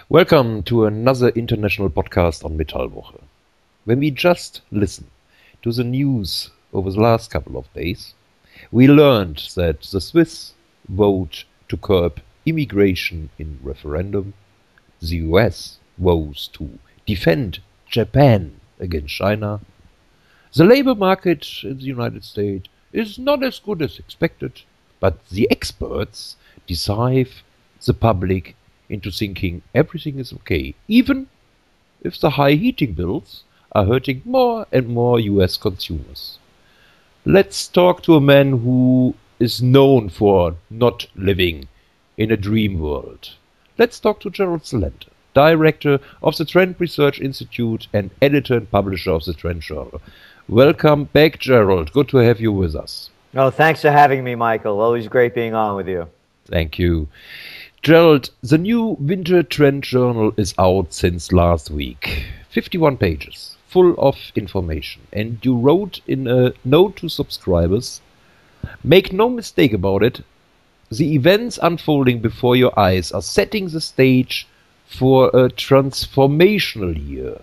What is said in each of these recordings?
Welcome to another international podcast on Metallwoche. When we just listen to the news over the last couple of days, we learned that the Swiss vote to curb immigration in referendum, the US votes to defend Japan against China, the labor market in the United States is not as good as expected, but the experts deceive the public into thinking everything is okay, even if the high heating bills are hurting more and more US consumers. Let's talk to a man who is known for not living in a dream world. Let's talk to Gerald Celente, director of the TrendsResearchInstitute and editor and publisher of the TrendsJournal. Welcome back, Gerald. Good to have you with us. Oh, thanks for having me, Michael. Always great being on with you. Thank you. Gerald, the new winter trend journal is out since last week. 51 pages, full of information. And you wrote in a note to subscribers, make no mistake about it, the events unfolding before your eyes are setting the stage for a transformational year.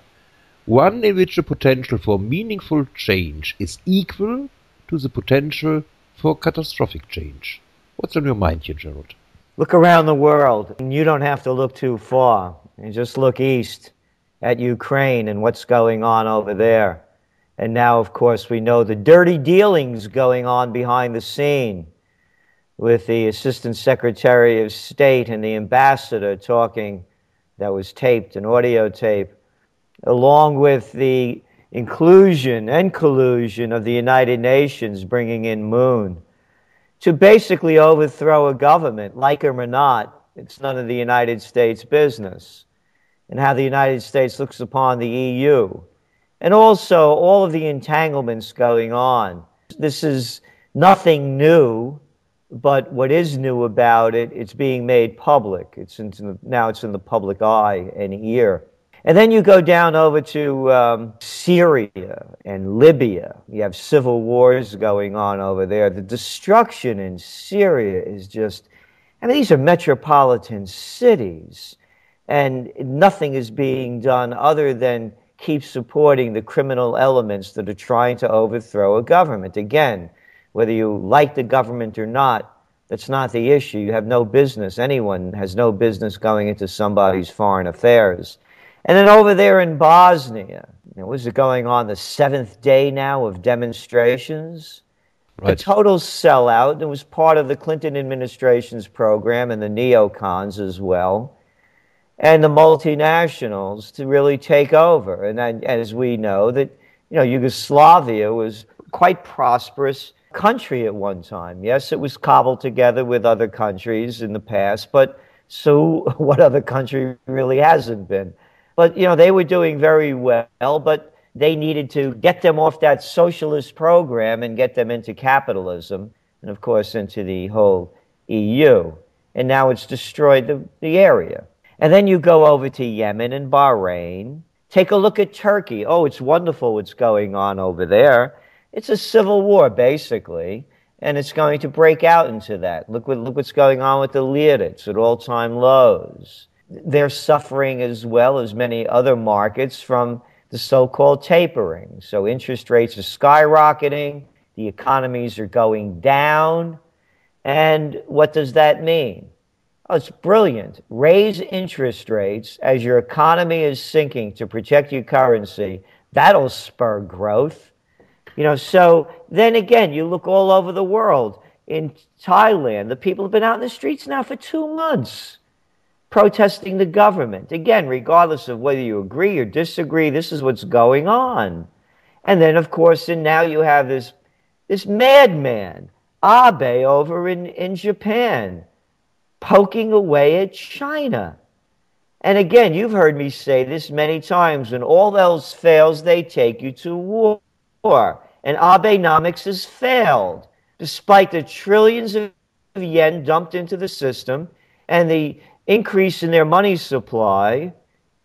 One in which the potential for meaningful change is equal to the potential for catastrophic change. What's on your mind here, Gerald? Look around the world, and you don't have to look too far. You just look east at Ukraine and what's going on over there. And now, of course, we know the dirty dealings going on behind the scene with the Assistant Secretary of State and the ambassador talking, that was taped, an audio tape, along with the inclusion and collusion of the United Nations bringing in Moon to basically overthrow a government. Like him or not, it's none of the United States' business. And how the United States looks upon the EU. And also all of the entanglements going on. This is nothing new, but what is new about it, it's being made public. Now it's in the public eye and ear. And then you go down over to Syria and Libya. You have civil wars going on over there. The destruction in Syria is just, these are metropolitan cities. And nothing is being done other than keep supporting the criminal elements that are trying to overthrow a government. Again, whether you like the government or not, that's not the issue. You have no business. Anyone has no business going into somebody's foreign affairs. And then over there in Bosnia, was it going on the 7th day now of demonstrations? Right. A total sellout. It was part of the Clinton administration's program and the neocons as well, and the multinationals to really take over. And as we know, that Yugoslavia was quite prosperous country at one time. Yes, it was cobbled together with other countries in the past, but so what other country really hasn't been? But, they were doing very well, but they needed to get them off that socialist program and get them into capitalism, and of course into the whole EU. And now it's destroyed the area. And then you go over to Yemen and Bahrain. Take a look at Turkey. Oh, it's wonderful what's going on over there. It's a civil war, basically, and it's going to break out into that. Look what's going on with the lira. It's at all-time lows. They're suffering as well as many other markets from the so-called tapering. So interest rates are skyrocketing, the economies are going down, and what does that mean? Oh, it's brilliant. Raise interest rates as your economy is sinking to protect your currency. That'll spur growth. So then again, you look all over the world. In Thailand, the people have been out in the streets now for 2 months. Protesting the government. Again, regardless of whether you agree or disagree, this is what's going on. And then, of course, and now you have this madman, Abe, over in Japan, poking away at China. And again, you've heard me say this many times, when all else fails, they take you to war. And Abenomics has failed, despite the trillions of yen dumped into the system and the increase in their money supply.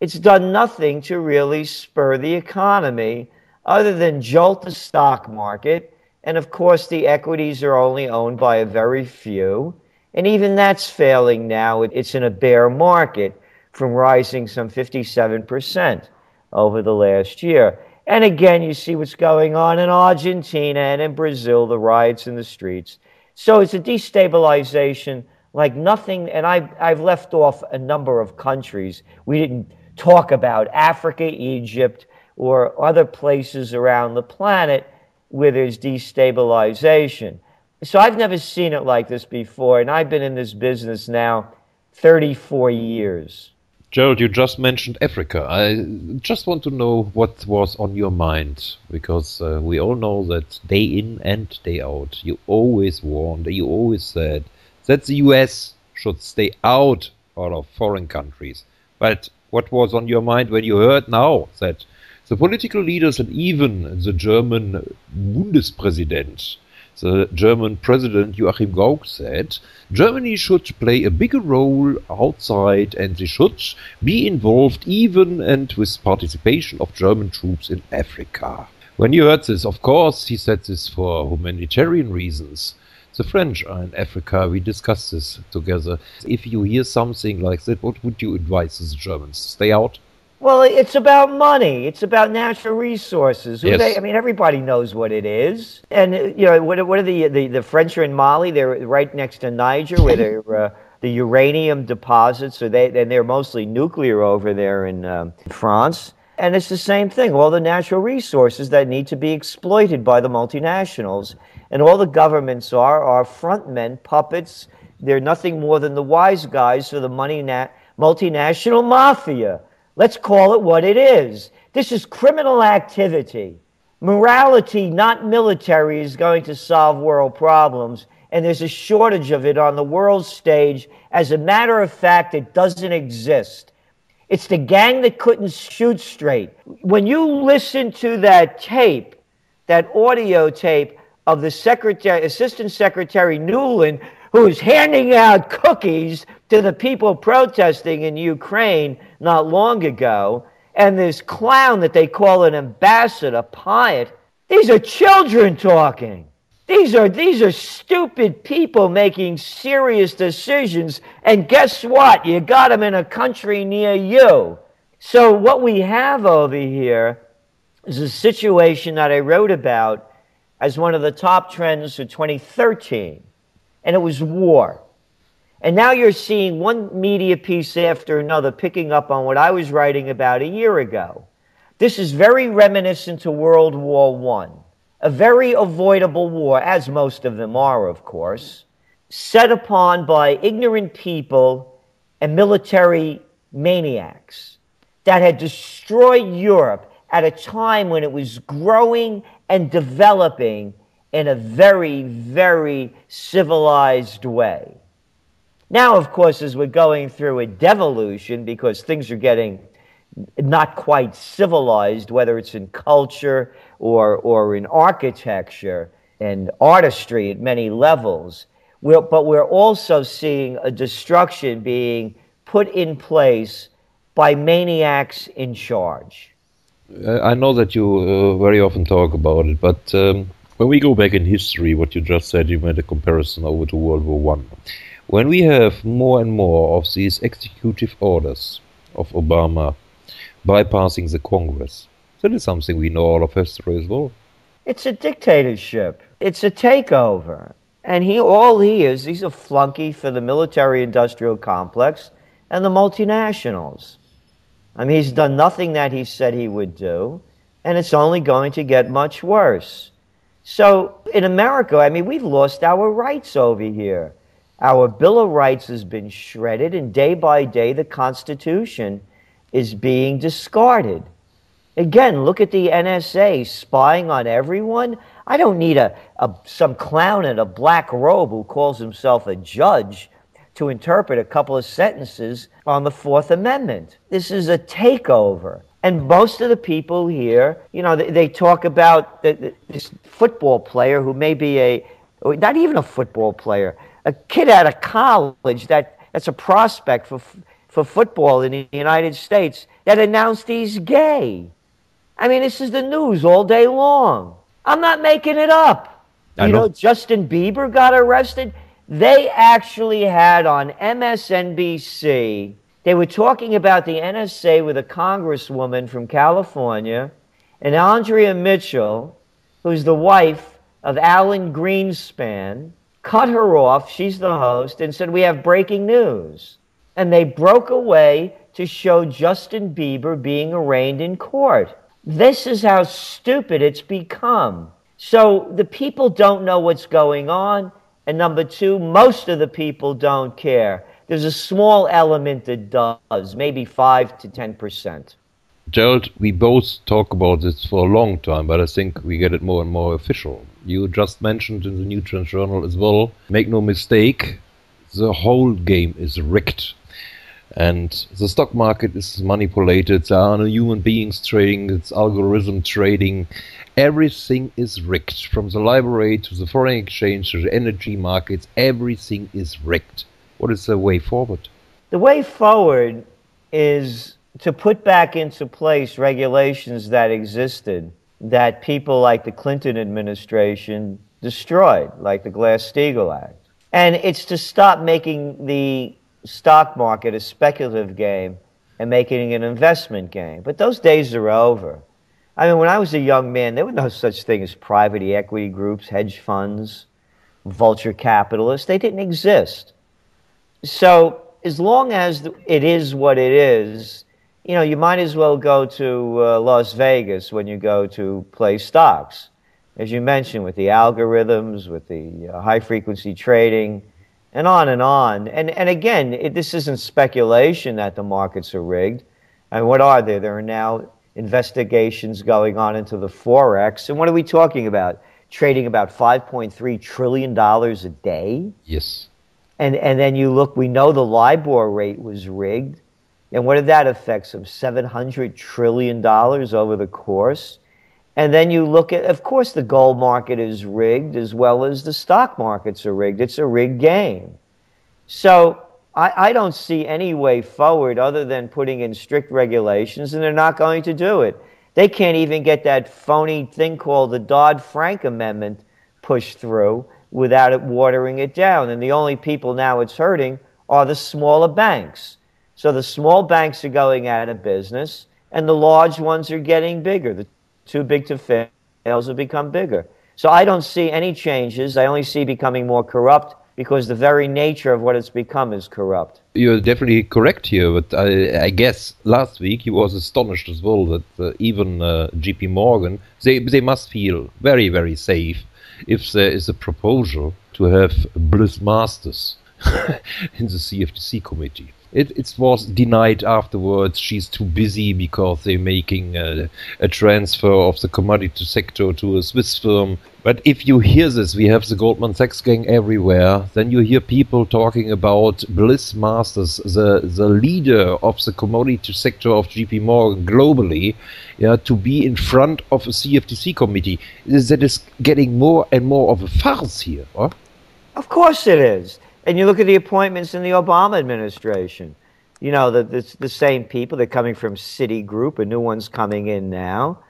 It's done nothing to really spur the economy other than jolt the stock market. And of course, the equities are only owned by a very few. And even that's failing now. It's in a bear market. from rising some 57% over the last year. And again, you see what's going on in Argentina and in Brazil, the riots in the streets. So it's a destabilization like nothing, and I've left off a number of countries. We didn't talk about Africa, Egypt, or other places around the planet where there's destabilization. So I've never seen it like this before, and I've been in this business now 34 years. Gerald, you just mentioned Africa. I just want to know what was on your mind, because we all know that day in and day out, you always warned, you always said that the US should stay out of foreign countries. But what was on your mind when you heard now that the political leaders and even the German Bundespräsident, the German President Joachim Gauck, said Germany should play a bigger role outside and they should be involved even and with participation of German troops in Africa. When you heard this, of course, he said this for humanitarian reasons. The French are in Africa, we discussed this together. If you hear something like that, what would you advise the Germans? Stay out? Well, it's about money. It's about natural resources. Yes. I mean, everybody knows what it is. And, you know, what are the French are in Mali? They're right next to Niger, where they're, the uranium deposits, and they're mostly nuclear over there in France. And it's the same thing, all the natural resources that need to be exploited by the multinationals. And all the governments are frontmen, puppets. They're nothing more than the wise guys for the multinational mafia. Let's call it what it is. This is criminal activity. Morality, not military, is going to solve world problems, and there's a shortage of it on the world stage. As a matter of fact, it doesn't exist. It's the gang that couldn't shoot straight. When you listen to that tape, that audio tape of the Assistant Secretary Nuland, who is handing out cookies to the people protesting in Ukraine not long ago, and this clown that they call an ambassador, Pyatt, these are children talking. These are stupid people making serious decisions, and guess what? You got them in a country near you. So what we have over here is a situation that I wrote about as one of the top trends of 2013, and it was war. And now you're seeing one media piece after another picking up on what I was writing about a year ago. This is very reminiscent to World War I, a very avoidable war, as most of them are, of course, set upon by ignorant people and military maniacs that had destroyed Europe at a time when it was growing and developing in a very, very civilized way. Now, of course, as we're going through a devolution, because things are getting not quite civilized, whether it's in culture or in architecture and artistry at many levels, but we're also seeing a destruction being put in place by maniacs in charge. I know that you very often talk about it, but when we go back in history, what you just said, you made a comparison over to World War I. When we have more and more of these executive orders of Obama bypassing the Congress, that is something we know all of history as well. It's a dictatorship. It's a takeover. And he's a flunky for the military-industrial complex and the multinationals. I mean, he's done nothing that he said he would do, and it's only going to get much worse. So in America, I mean, we've lost our rights over here. Our Bill of Rights has been shredded, and day by day, the Constitution is being discarded. Again, look at the NSA spying on everyone. I don't need some clown in a black robe who calls himself a judge to interpret a couple of sentences on the Fourth Amendment. This is a takeover. And most of the people here, you know, they talk about this football player who may be not even a football player, a kid out of college that's a prospect for football in the United States that announced he's gay. I mean, this is the news all day long. I'm not making it up. You know, Justin Bieber got arrested. They actually had on MSNBC They were talking about the NSA with a congresswoman from California, and Andrea Mitchell, who's the wife of Alan Greenspan, cut her off, she's the host, and said, "We have breaking news." And they broke away to show Justin Bieber being arraigned in court. This is how stupid it's become. So the people don't know what's going on, and number two, most of the people don't care. There's a small element that does, maybe 5 to 10%. Gerald, we both talk about this for a long time, but I think we get it more and more official. You just mentioned in the new TrendsJournal as well, make no mistake, the whole game is rigged. And the stock market is manipulated, there are no human beings trading, it's algorithm trading. Everything is rigged, from the library to the foreign exchange to the energy markets, everything is rigged. What is the way forward? The way forward is to put back into place regulations that existed that people like the Clinton administration destroyed, like the Glass-Steagall Act. And it's to stop making the stock market a speculative game and making it an investment game. But those days are over. I mean, when I was a young man, there was no such thing as private equity groups, hedge funds, vulture capitalists. They didn't exist. So as long as it is what it is, you know, you might as well go to Las Vegas when you go to play stocks. As you mentioned, with the algorithms, with the high-frequency trading, and on and on. And again, this isn't speculation that the markets are rigged. And what are there? There are now investigations going on into the Forex. And what are we talking about? Trading about $5.3 trillion a day? Yes. And then you look, we know the LIBOR rate was rigged. And what did that affect? Some $700 trillion over the course. And then you look at, of course, the gold market is rigged as well as the stock markets are rigged. It's a rigged game. So I don't see any way forward other than putting in strict regulations, and they're not going to do it. They can't even get that phony thing called the Dodd-Frank Amendment pushed through without it watering it down. And the only people now it's hurting are the smaller banks. So the small banks are going out of business, and the large ones are getting bigger. The too big to fail have become bigger. So I don't see any changes. I only see becoming more corrupt because the very nature of what it's become is corrupt. You're definitely correct here, but I guess last week he was astonished as well that even JP Morgan, they must feel very, very safe if there is a proposal to have Bliss Masters in the CFTC committee. It was denied afterwards. She's too busy because they're making a transfer of the commodity sector to a Swiss firm. But if you hear this, we have the Goldman Sachs gang everywhere, then you hear people talking about Bliss Masters, the leader of the commodity sector of JP Morgan globally, to be in front of a CFTC committee. That is getting more and more of a farce here, huh? Of course it is. And you look at the appointments in the Obama administration. You know, the same people. They're coming from Citigroup. A new one's coming in now.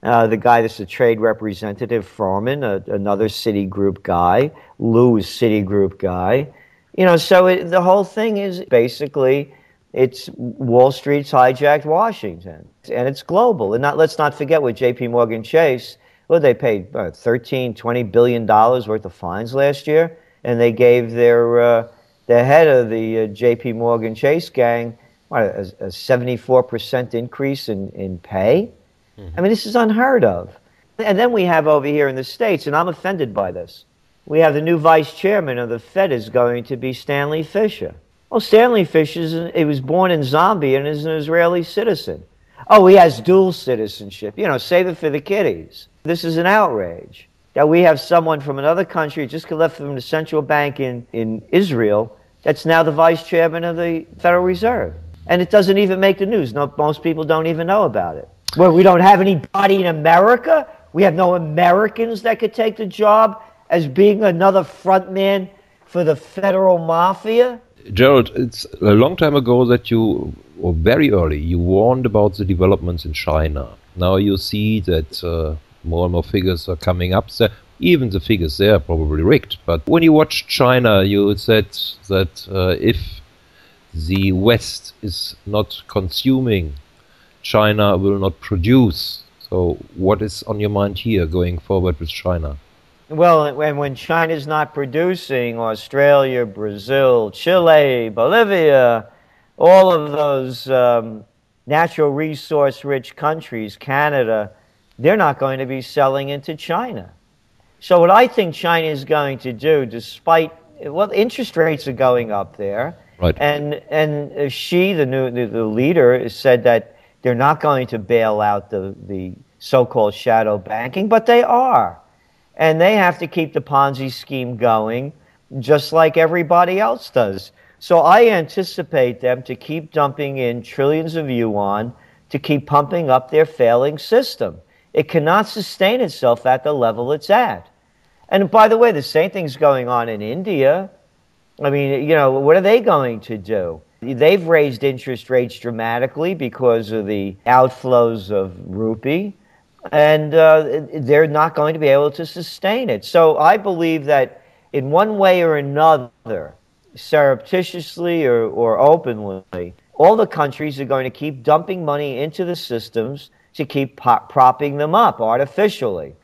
The guy that's a trade representative, Furman, another Citigroup guy. Lou is Citigroup guy. You know, so the whole thing is basically, it's Wall Street's hijacked Washington. And it's global. And let's not forget what JP Morgan Chase, well, they paid $13, $20 billion worth of fines last year. And they gave their head of the J.P. Morgan Chase gang a 74% increase in pay. Mm-hmm. I mean, this is unheard of. And then we have over here in the States, and I'm offended by this, we have the new vice chairman of the Fed is going to be Stanley Fischer. Well, Stanley Fischer, he was born in Zambia and is an Israeli citizen. Oh, he has dual citizenship. You know, save it for the kiddies. This is an outrage. That we have someone from another country just left from the central bank in Israel that's now the vice chairman of the Federal Reserve. And it doesn't even make the news. No, most people don't even know about it. Well, we don't have anybody in America? We have no Americans that could take the job as being another front man for the federal mafia? Gerald, it's a long time ago that or very early, you warned about the developments in China. Now you see that more and more figures are coming up. So even the figures there are probably rigged. But when you watch China, you said that if the West is not consuming, China will not produce. So what is on your mind here going forward with China? Well, when China's not producing, Australia, Brazil, Chile, Bolivia, all of those natural resource-rich countries, Canada, they're not going to be selling into China. So what I think China is going to do, despite, well, interest rates are going up there, Right. and Xi, the leader, said that they're not going to bail out the so-called shadow banking, but they are. And they have to keep the Ponzi scheme going, just like everybody else does. So I anticipate them to keep dumping in trillions of yuan to keep pumping up their failing system. It cannot sustain itself at the level it's at. And by the way, the same thing's going on in India. I mean, you know, what are they going to do? They've raised interest rates dramatically because of the outflows of rupee. And they're not going to be able to sustain it. So I believe that in one way or another, surreptitiously or openly, all the countries are going to keep dumping money into the systems to keep propping them up artificially.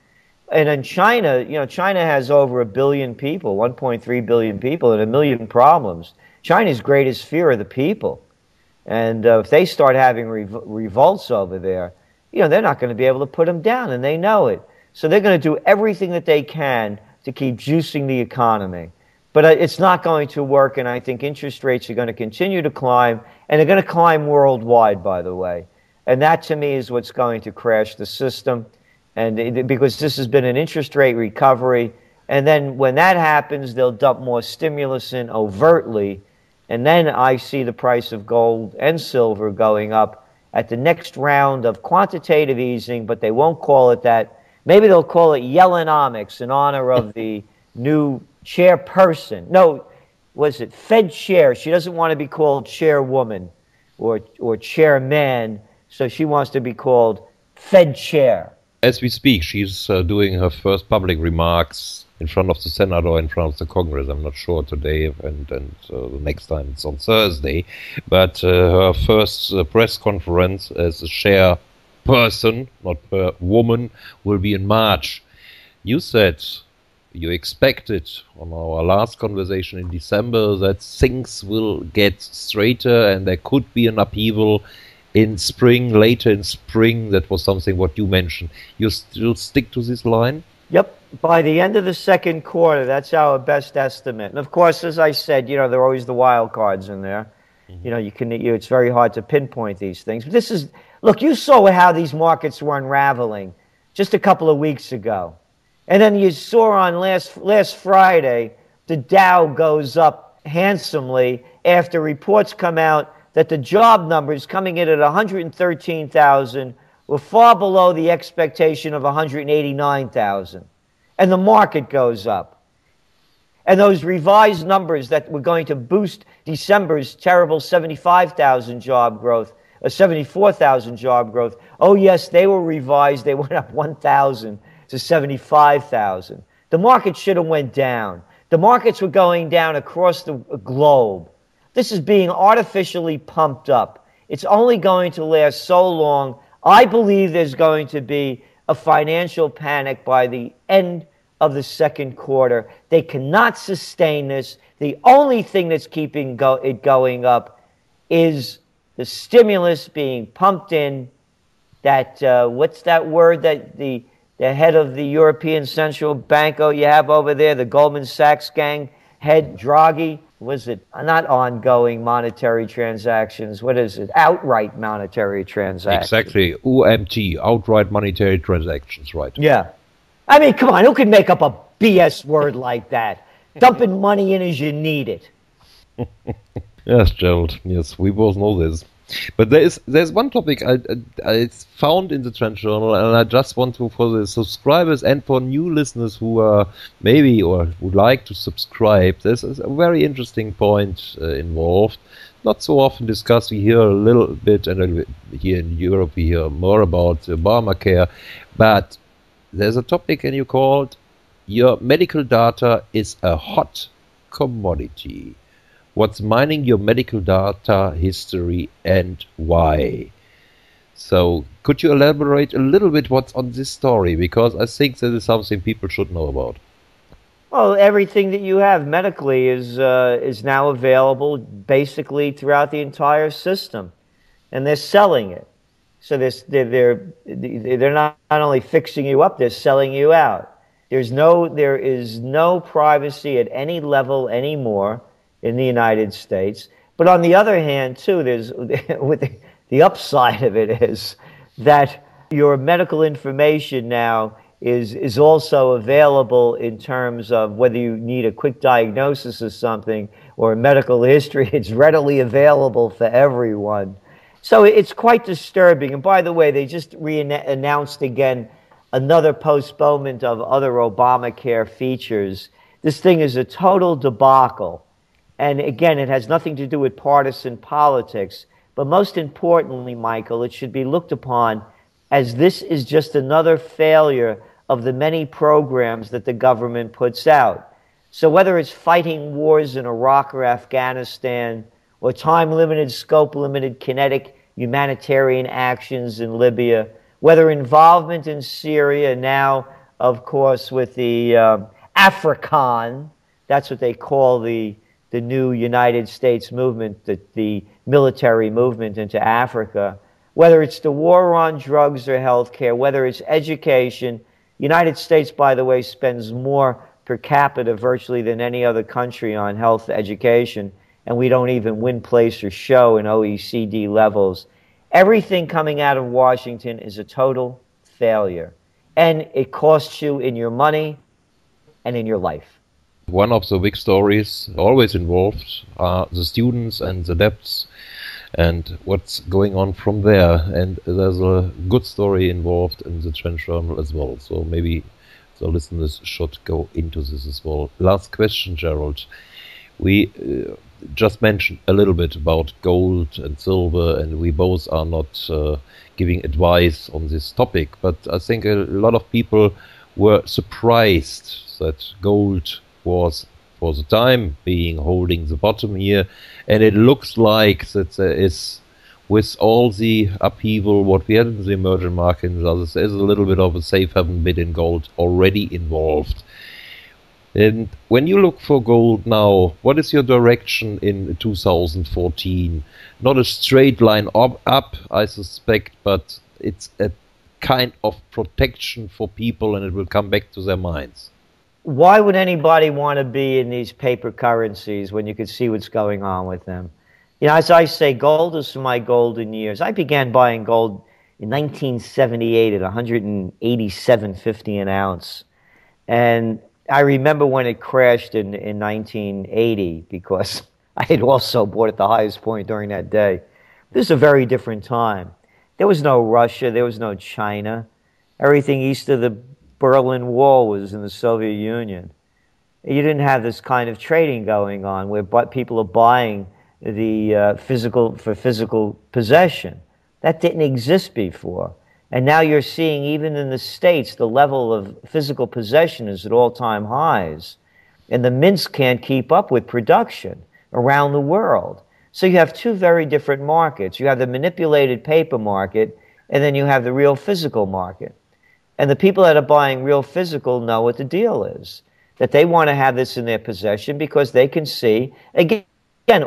And in China, you know, China has over 1 billion people, 1.3 billion people, and 1 million problems. China's greatest fear are the people. And if they start having revolts over there, you know, they're not going to be able to put them down, and they know it. So they're going to do everything that they can to keep juicing the economy. But it's not going to work, and I think interest rates are going to continue to climb, and they're going to climb worldwide, by the way. And that, to me, is what's going to crash the system, and because this has been an interest rate recovery. And then when that happens, they'll dump more stimulus in overtly, and then I see the price of gold and silver going up at the next round of quantitative easing, but they won't call it that. Maybe they'll call it Yellenomics in honor of the new chairperson. No, was it Fed chair? She doesn't want to be called chairwoman or chairman, so she wants to be called Fed chair. As we speak, she's doing her first public remarks in front of the Senate or in front of the Congress. I'm not sure today, and the next time it's on Thursday. But her first press conference as a chairperson, not per woman, will be in March. You said you expected on our last conversation in December that things will get straighter and there could be an upheaval in spring, later in spring. That was something what you mentioned. You still stick to this line? Yep. By the end of the second quarter, that's our best estimate. And of course, as I said, you know, there are always the wild cards in there. Mm-hmm. You know, it's very hard to pinpoint these things. But look, you saw how these markets were unraveling just a couple of weeks ago. And then you saw on last Friday, the Dow goes up handsomely after reports come out that the job numbers coming in at 113,000 were far below the expectation of 189,000. And the market goes up. And those revised numbers that were going to boost December's terrible 75,000 job growth, 74,000 job growth, oh yes, they were revised. They went up 1,000 to 75,000. The market should have went down. The markets were going down across the globe. This is being artificially pumped up. It's only going to last so long. I believe there's going to be a financial panic by the end of the second quarter. They cannot sustain this. The only thing that's keeping it going up is the stimulus being pumped in. That what's that word that the head of the European Central Bank you have over there, the Goldman Sachs gang head, Draghi? Was it not ongoing monetary transactions? What is it? Outright monetary transactions. Exactly. OMT, outright monetary transactions, right. Yeah. I mean, come on, who could make up a BS word like that? Dumping money in as you need it. Yes, Gerald. Yes, we both know this. But there's one topic I found in the TrendsJournal, and I just want to, for the subscribers and for new listeners who are maybe or would like to subscribe, there's a very interesting point involved. Not so often discussed. We hear a little bit, and here in Europe we hear more about Obamacare, but there's a topic, and you called your medical data is a hot commodity. what's mining your medical data history and why. So could you elaborate a little bit what's on this story? Because I think that is something people should know about. Well, everything that you have medically is now available basically throughout the entire system, and they're selling it. So they're not only fixing you up, they're selling you out. There is no privacy at any level anymore in the United States. But on the other hand, too, the upside of it is that your medical information now is also available in terms of whether you need a quick diagnosis of something or a medical history. It's readily available for everyone. So it's quite disturbing. And by the way, they just announced again another postponement of other Obamacare features. This thing is a total debacle. And again, it has nothing to do with partisan politics. But most importantly, Michael, it should be looked upon as this is just another failure of the many programs that the government puts out. So whether it's fighting wars in Iraq or Afghanistan, or time-limited, scope-limited, kinetic humanitarian actions in Libya, whether involvement in Syria now, of course, with the AFRICAN, that's what they call the new United States movement, the military movement into Africa, whether it's the war on drugs or healthcare, whether it's education. United States, by the way, spends more per capita virtually than any other country on health education, and we don't even win place or show in OECD levels. Everything coming out of Washington is a total failure, and it costs you in your money and in your life. One of the big stories always involved are the students and the debts and what's going on from there. And there's a good story involved in the TrendsJournal as well. So maybe the listeners should go into this as well. Last question, Gerald. We just mentioned a little bit about gold and silver, and we both are not giving advice on this topic. But I think a lot of people were surprised that gold was for the time being holding the bottom here, and it looks like that there is, with all the upheaval what we had in the emerging markets and others, there's a little bit of a safe haven bid in gold already involved. And when you look for gold now, what is your direction in 2014? Not a straight line up, I suspect, but it's a kind of protection for people, and it will come back to their minds. Why would anybody want to be in these paper currencies when you could see what's going on with them? You know, as I say, gold is my golden years. I began buying gold in 1978 at $187.50 an ounce. And I remember when it crashed in 1980, because I had also bought at the highest point during that day. This is a very different time. There was no Russia. There was no China. Everything east of the Berlin Wall was in the Soviet Union. You didn't have this kind of trading going on where people are buying the physical possession. That didn't exist before. And now you're seeing, even in the States, the level of physical possession is at all-time highs. And the mints can't keep up with production around the world. So you have two very different markets. You have the manipulated paper market, and then you have the real physical market. And the people that are buying real physical know what the deal is, that they want to have this in their possession because they can see, again,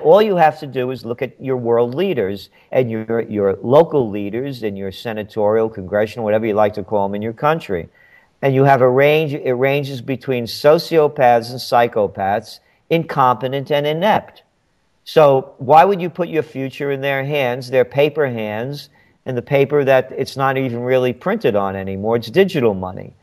all you have to do is look at your world leaders and your local leaders and your senatorial, congressional, whatever you like to call them in your country. And you have a range, it ranges between sociopaths and psychopaths, incompetent and inept. So why would you put your future in their hands, their paper hands, and the paper that it's not even really printed on anymore? It's digital money.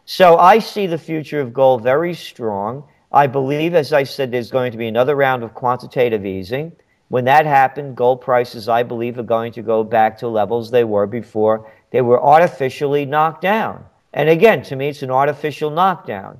So I see the future of gold very strong. I believe, as I said, there's going to be another round of quantitative easing. When that happens, gold prices, I believe, are going to go back to levels they were before they were artificially knocked down. And again, to me, it's an artificial knockdown.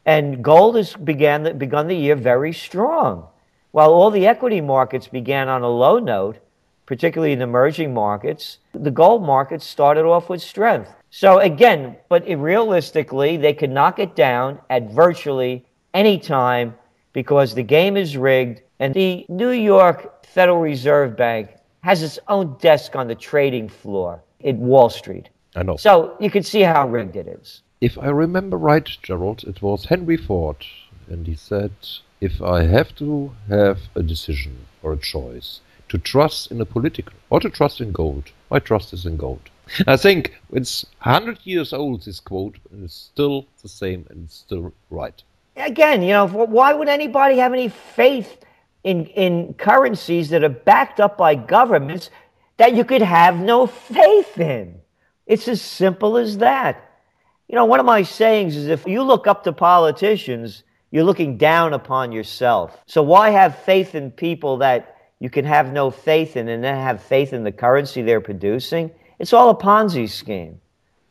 And gold has begun the year very strong. While all the equity markets began on a low note, particularly in emerging markets, the gold market started off with strength. So again, but realistically, they could knock it down at virtually any time because the game is rigged And the New York Federal Reserve Bank has its own desk on the trading floor at Wall Street. I know. So you can see how rigged it is. If I remember right, Gerald, it was Henry Ford, and he said, if I have to have a decision or a choice to trust in a political or to trust in gold, my trust is in gold. I think it's 100 years old, this quote, and it's still the same and it's still right. Again, why would anybody have any faith in currencies that are backed up by governments that you could have no faith in? It's as simple as that. One of my sayings is if you look up to politicians, you're looking down upon yourself. So why have faith in people that you can have no faith in and then have faith in the currency they're producing? It's all a Ponzi scheme,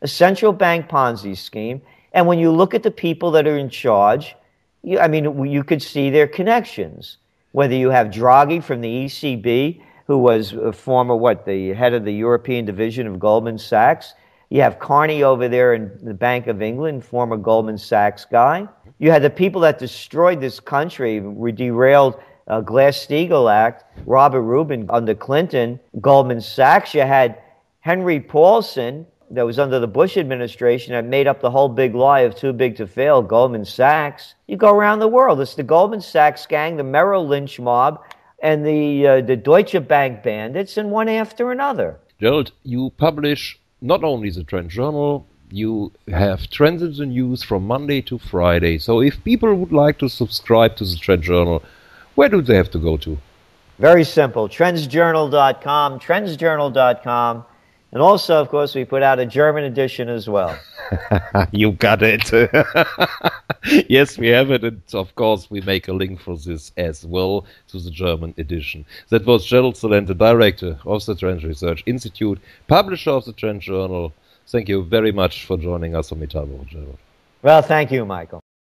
a central bank Ponzi scheme. And when you look at the people that are in charge, you could see their connections. Whether you have Draghi from the ECB, who was a former, the head of the European division of Goldman Sachs. You have Carney over there in the Bank of England, former Goldman Sachs guy. You had the people that destroyed this country, derailed Glass-Steagall Act, Robert Rubin under Clinton, Goldman Sachs. You had Henry Paulson, that was under the Bush administration, that made up the whole big lie of too big to fail, Goldman Sachs. You go around the world. It's the Goldman Sachs gang, the Merrill Lynch mob, and the Deutsche Bank bandits, and one after another. Gerald, you publish not only the Trend Journal, you have Trends in the News from Monday to Friday. So if people would like to subscribe to the Trend Journal, where do they have to go to? Very simple. TrendsJournal.com, TrendsJournal.com. And also, of course, we put out a German edition as well. You got it. Yes, we have it. And of course, we make a link for this as well to the German edition. That was Gerald Celente, director of the Trends Research Institute, publisher of the Trend Journal. Thank you very much for joining us on Metallwoche, Gerald. Well, thank you, Michael.